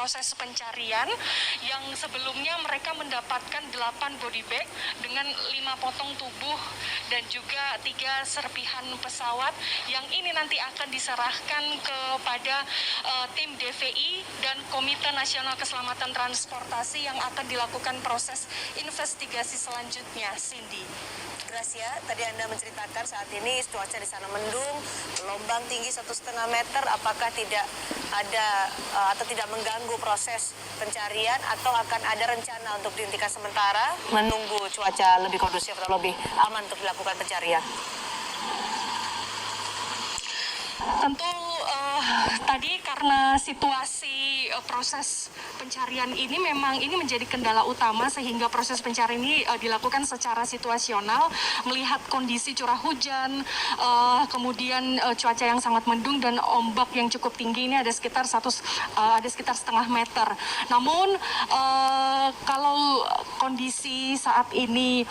proses pencarian yang sebelumnya mereka mendapatkan 8 body bag dengan 5 potong tubuh dan juga 3 serpihan pesawat yang ini nanti akan diserahkan kepada tim DVI dan Komite Nasional Keselamatan Transportasi yang akan dilakukan proses investigasi selanjutnya, Cindy. Gracia, tadi Anda menceritakan saat ini cuaca di sana mendung, gelombang tinggi 1,5 meter. Apakah tidak ada atau tidak mengganggu proses pencarian atau akan ada rencana untuk dihentikan sementara menunggu cuaca lebih kondusif atau lebih aman untuk dilakukan pencarian? Tentu tadi karena situasi proses pencarian ini memang ini menjadi kendala utama sehingga proses pencarian ini dilakukan secara situasional melihat kondisi curah hujan, kemudian cuaca yang sangat mendung dan ombak yang cukup tinggi ini ada sekitar setengah meter. Namun kalau kondisi saat ini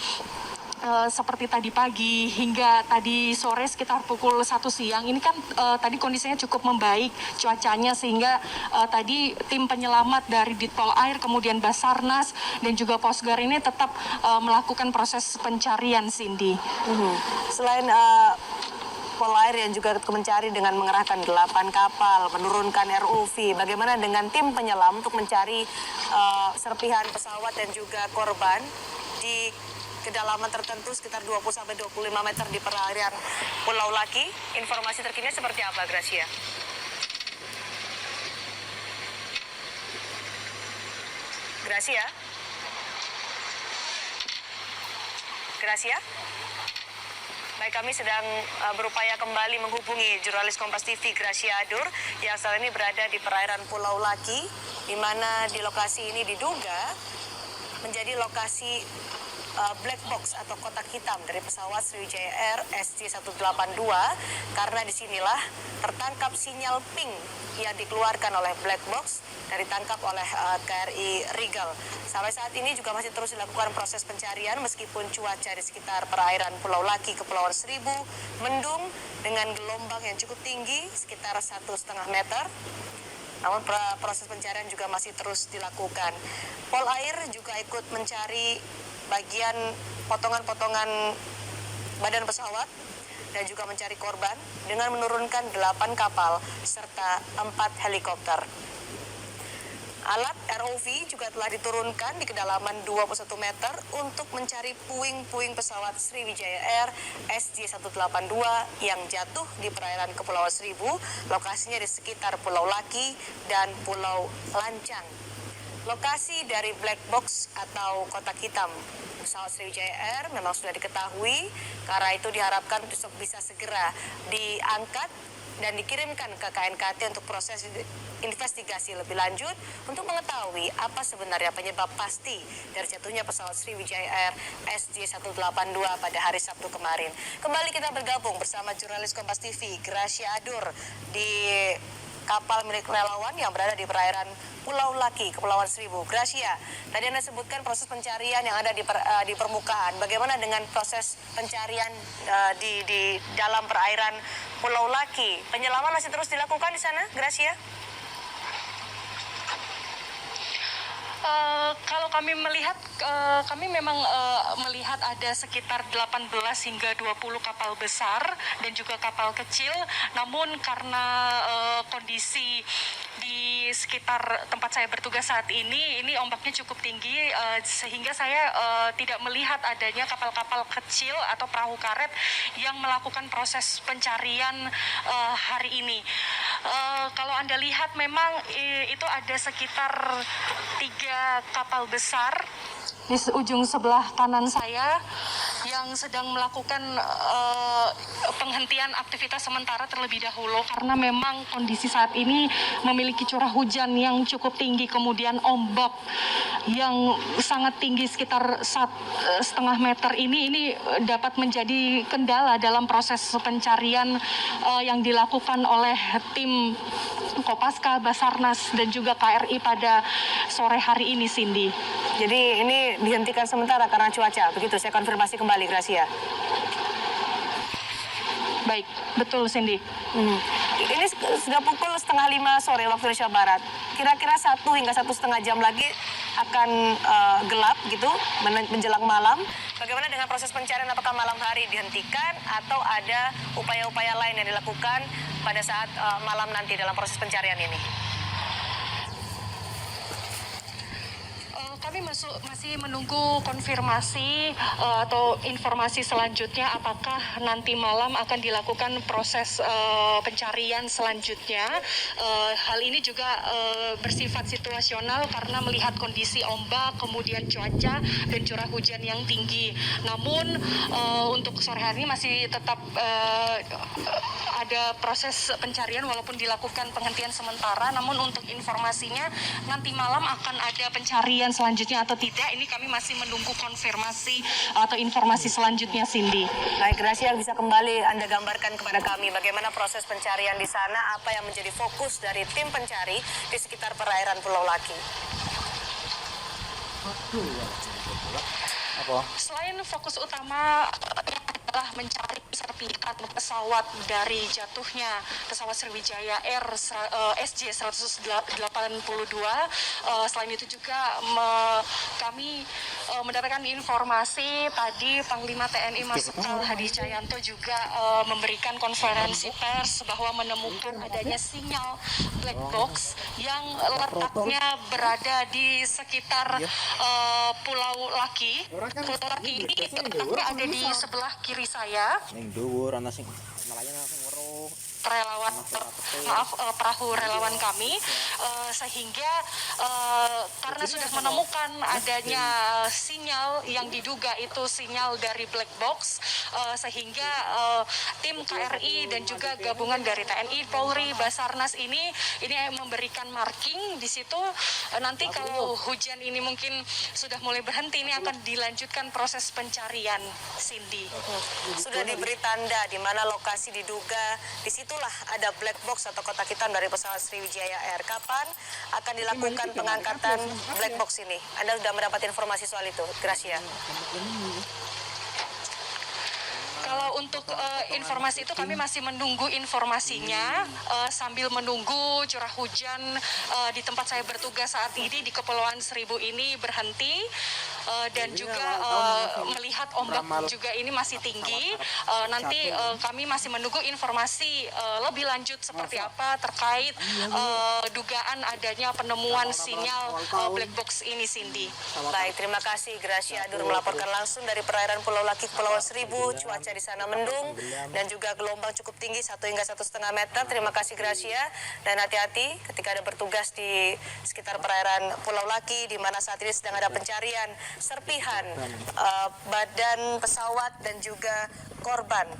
seperti tadi pagi hingga tadi sore sekitar pukul 1 siang ini kan tadi kondisinya cukup membaik cuacanya sehingga tadi tim penyelamat dari Ditpol Air kemudian Basarnas dan juga Posgar ini tetap melakukan proses pencarian, Cindy. Selain Pol Air yang juga mencari dengan mengerahkan 8 kapal, menurunkan ROV. Bagaimana dengan tim penyelam untuk mencari serpihan pesawat dan juga korban di kedalaman tertentu sekitar 20-25 meter di perairan Pulau Laki? Informasi terkini seperti apa, Gracia? Gracia? Gracia? Baik, kami sedang berupaya kembali menghubungi jurnalis Kompas TV Gracia Adur yang saat ini berada di perairan Pulau Laki, di mana di lokasi ini diduga menjadi lokasi black box atau kotak hitam dari pesawat Sriwijaya Air SJ182 karena disinilah tertangkap sinyal ping yang dikeluarkan oleh black box dan ditangkap oleh KRI Rigel. Sampai saat ini juga masih terus dilakukan proses pencarian meskipun cuaca di sekitar perairan Pulau Laki, Kepulauan Seribu mendung dengan gelombang yang cukup tinggi sekitar 1,5 meter. Namun proses pencarian juga masih terus dilakukan. Pol Air juga ikut mencari bagian potongan-potongan badan pesawat dan juga mencari korban dengan menurunkan 8 kapal serta 4 helikopter. Alat ROV juga telah diturunkan di kedalaman 21 meter untuk mencari puing-puing pesawat Sriwijaya Air SJ182 yang jatuh di perairan Kepulauan Seribu, lokasinya di sekitar Pulau Laki dan Pulau Lancang. Lokasi dari black box atau kotak hitam pesawat Sriwijaya Air memang sudah diketahui, karena itu diharapkan bisa segera diangkat dan dikirimkan ke KNKT untuk proses investigasi lebih lanjut untuk mengetahui apa sebenarnya penyebab pasti dari jatuhnya pesawat Sriwijaya Air SJ182 pada hari Sabtu kemarin. Kembali kita bergabung bersama jurnalis Kompas TV Gracia Adur di kapal milik relawan yang berada di perairan Pulau Laki, Kepulauan Seribu. Gracia, tadi Anda sebutkan proses pencarian yang ada di permukaan. Bagaimana dengan proses pencarian di dalam perairan Pulau Laki? Penyelaman masih terus dilakukan di sana, Gracia? Kalau kami melihat, kami memang melihat ada sekitar 18 hingga 20 kapal besar dan juga kapal kecil. Namun karena kondisi di sekitar tempat saya bertugas saat ini ombaknya cukup tinggi sehingga saya tidak melihat adanya kapal-kapal kecil atau perahu karet yang melakukan proses pencarian hari ini. Kalau Anda lihat memang itu ada sekitar 3 kapal besar di ujung sebelah kanan saya yang sedang melakukan penghentian aktivitas sementara terlebih dahulu karena memang kondisi saat ini memiliki curah hujan yang cukup tinggi, kemudian ombak yang sangat tinggi sekitar 1,5 meter ini dapat menjadi kendala dalam proses pencarian yang dilakukan oleh tim Kopaska, Basarnas dan juga KRI pada sore hari ini, Cindy. Jadi ini dihentikan sementara karena cuaca, begitu? Saya konfirmasi kembali, Gracia. Baik, betul, Cindy. Ini sudah pukul 4:30 sore waktu Indonesia Barat. Kira-kira 1 hingga 1,5 jam lagi akan gelap gitu, menjelang malam. Bagaimana dengan proses pencarian? Apakah malam hari dihentikan atau ada upaya-upaya lain yang dilakukan pada saat malam nanti dalam proses pencarian ini? Kami masih menunggu konfirmasi atau informasi selanjutnya apakah nanti malam akan dilakukan proses pencarian selanjutnya. Hal ini juga bersifat situasional karena melihat kondisi ombak, kemudian cuaca dan curah hujan yang tinggi. Namun untuk sore hari ini masih tetap ada proses pencarian walaupun dilakukan penghentian sementara. Namun untuk informasinya nanti malam akan ada pencarian selanjutnya atau tidak, ini kami masih menunggu konfirmasi atau informasi selanjutnya, Cindy. Baik, Gracia, bisa kembali Anda gambarkan kepada kami bagaimana proses pencarian di sana, apa yang menjadi fokus dari tim pencari di sekitar perairan Pulau Laki. Selain fokus utama adalah mencari serpihan pesawat dari jatuhnya pesawat Sriwijaya Air SJ182. Selain itu juga kami mendapatkan informasi tadi Panglima TNI Marsikal Hadi Cahyanto juga memberikan konferensi pers bahwa menemukan adanya sinyal black box yang letaknya berada di sekitar Pulau Laki. Pulau Laki ini letaknya ada di sebelah kiri saya. Perahu relawan kami, sehingga karena sudah menemukan adanya sinyal yang diduga itu sinyal dari black box, sehingga tim KRI dan juga gabungan dari TNI, Polri, Basarnas ini memberikan marking di situ. Nanti kalau hujan ini mungkin sudah mulai berhenti, ini akan dilanjutkan proses pencarian, Cindy. Sudah diberi tanda di mana lokasi diduga, disitulah ada black box atau kotak hitam dari pesawat Sriwijaya Air. Kapan akan dilakukan pengangkatan black box ini? Anda sudah mendapat informasi soal itu, Gracia? Kalau untuk informasi itu kami masih menunggu informasinya sambil menunggu curah hujan di tempat saya bertugas saat ini di Kepulauan Seribu ini berhenti dan juga melihat ombak juga ini masih tinggi. Nanti kami masih menunggu informasi lebih lanjut seperti apa terkait dugaan adanya penemuan sinyal black box ini, Cindy. Baik, terima kasih Gracia Adur melaporkan langsung dari perairan Pulau Laki, Kepulauan Seribu. Cuaca di sana mendung dan juga gelombang cukup tinggi 1 hingga 1,5 meter. Terima kasih Gracia, dan hati-hati ketika ada bertugas di sekitar perairan Pulau Laki di mana saat ini sedang ada pencarian serpihan badan pesawat dan juga korban.